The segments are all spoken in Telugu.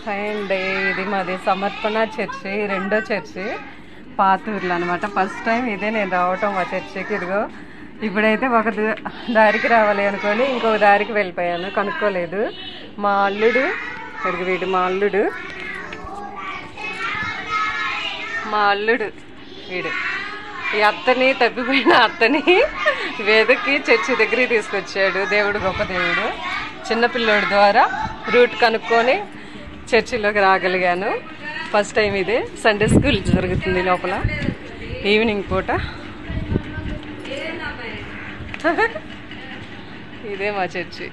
అండ్ ఇది మాది సమర్పణ చర్చి, రెండో చర్చి పాతూర్లో అనమాట. ఫస్ట్ టైం ఇదే నేను రావటం మా చర్చికి. ఇదిగో ఇప్పుడైతే ఒక దారికి రావాలి అనుకొని ఇంకొక దారికి వెళ్ళిపోయాను, కనుక్కోలేదు. మా అల్లుడు వీడు మా అల్లుడు వీడు ఈ అత్తని, తప్పిపోయిన అత్తని వెదకి చర్చి దగ్గరికి తీసుకొచ్చాడు. దేవుడు గొప్ప దేవుడు. చిన్నపిల్లోడి ద్వారా రూట్ కనుక్కొని చర్చిలోకి రాగలిగాను. ఫస్ట్ టైం ఇదే. సండే స్కూల్ జరుగుతుంది లోపల ఈవినింగ్ పూట. ఇదే మా చర్చి.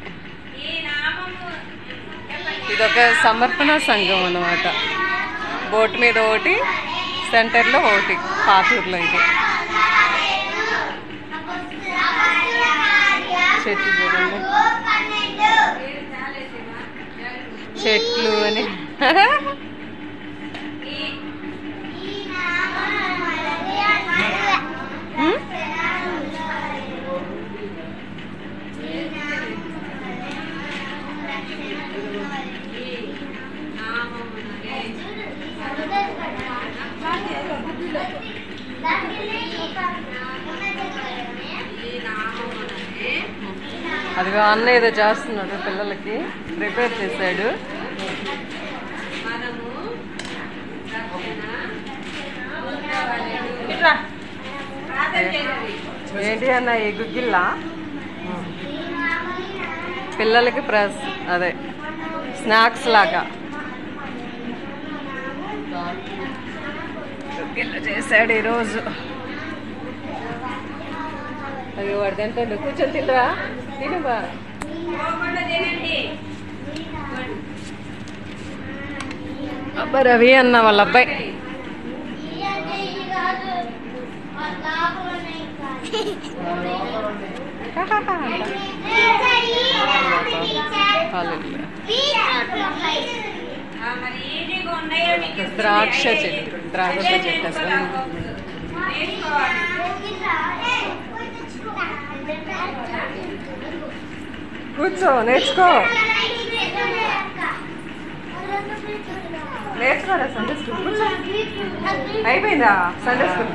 ఇదొక సమర్పణ సంఘం అన్నమాట. బోట్ మీద ఒకటి, సెంటర్లో ఒకటి, పాతూరులో. ఇది చెట్లు చూడండి, చెట్లు అని. అదిగో అన్న ఏదో చేస్తున్నాడు, పిల్లలకి ప్రిపేర్ చేశాడు. ఏంటి అన్న ఈ గుగ్గిల్లా? పిల్లలకి అదే స్నాక్స్ లాగా గుగ్గిల్లా చేశాడు ఈరోజు. అది వాడు తింటాడు, కూర్చొని తింటరా, తినుబా. అబ్బా రవి అన్న వాళ్ళ అబ్బాయి. ద్రాక్ష చెట్టు అసలు. కూర్చో, నేర్చుకోరా సండే స్కూల్. కూర్చో, అయిపోయిందా సండే స్కూల్?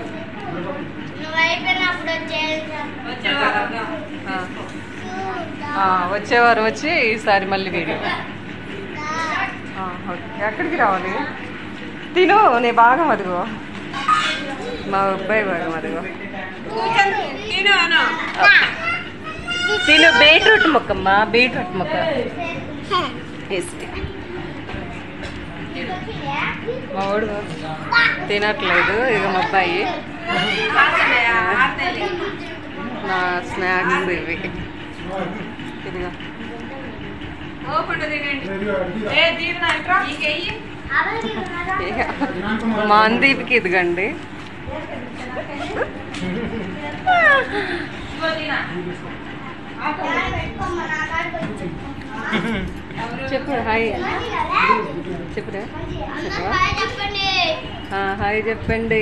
వచ్చేవారు వచ్చి ఈసారి మళ్ళీ వీడియో. ఎక్కడికి రావాలి? తిను నీ భాగం అదిగో, మా అబ్బాయి భాగం అదిగో. తిను బీట్రూట్ ముక్కమ్మా, బీట్రూట్ ముక్క వేసి. మా వాడు తినట్లేదు. ఇక మా అబ్బాయి. నా స్నాక్స్ ఇవి. ఇదిగా మా అందీప్కి ఇదిగండి. చెప్పు హాయ్, చెప్పురా, హాయ్ చెప్పండి.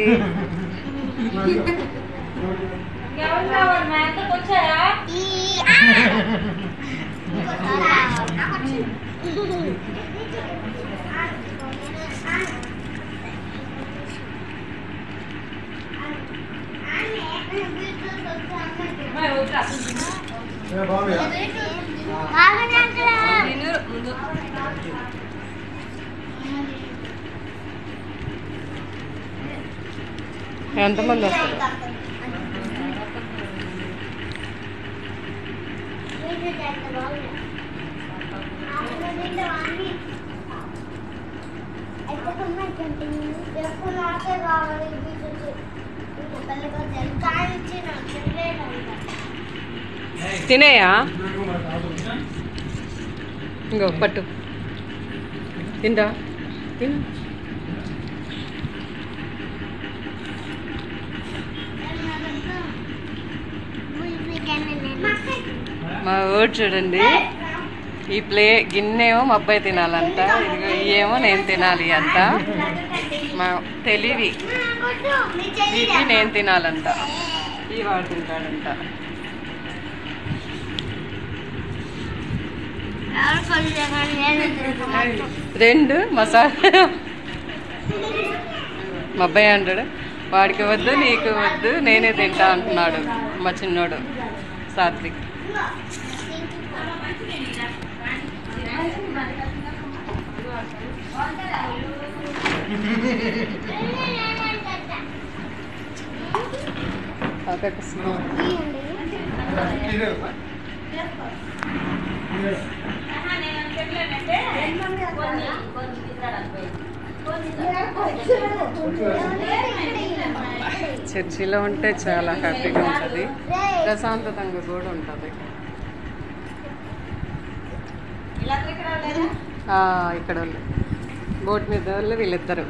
ఎంతమంది వస్తారు? తినేయా? ఇంకో పట్టు తింటా, తిను. మా ఊరు చూడండి. ఈ గిన్నెమో మా అబ్బాయి తినాలంట, ఇదిగో ఇయేమో నేను తినాలి అంట. మా తెలివి ఇది నేను తినాలంట, ఈ వాడు తింటాడంట. రెండు మసాలా మా అబ్బాయి అంటాడు, వాడికి వద్దు నీకు వద్దు నేనే తింటా అంటున్నాడు మా చిన్నోడు సాత్విక్. చర్చిలో ఉంటే చాలా హ్యాపీగా ఉంటుంది, ప్రశాంతతంగా కూడా ఉంటుంది. ఇక్కడ వాళ్ళు బోట్ మీద వాళ్ళు వీళ్ళిద్దరు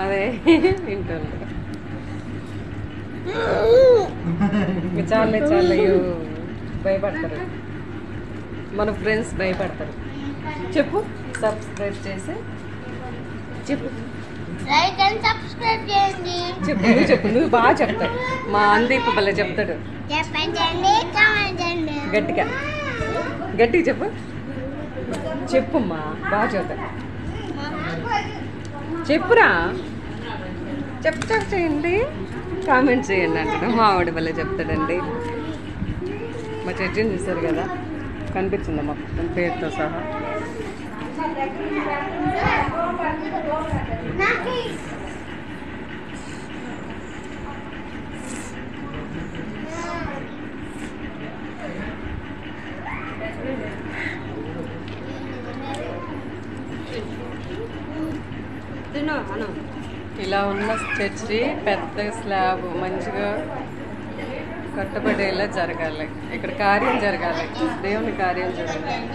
అదే ఇంటోళ్ళు. చాలే చాలయ్యో భయపడతారు మన ఫ్రెండ్స్, భయపడతారు. చెప్పు సబ్స్క్రైబ్ చేసి చెప్పు, చెప్పు నువ్వు చెప్పు, నువ్వు బాగా చెప్తావు. మా అందీప్ భలే చెప్తాడు, గట్టిగా గట్టిగా చెప్పు. చెప్పుమ్మా బాగా చెప్తాడు, చెప్పురా, చెప్పు చేయండి, కామెంట్ చేయండి అంటాడు. మా ఆవిడ భలే చెప్తాడండి. మా చర్చిని చూస్తారు కదా, కనిపించిందా మొత్తం పేరుతో సహా. ఇలా ఉన్న చర్చి పెద్ద స్లాబ్ మంచిగా కట్టబడేలా జరగాలి. ఇక్కడ కార్యం జరగాలి, దేవుని కార్యం జరగాలి.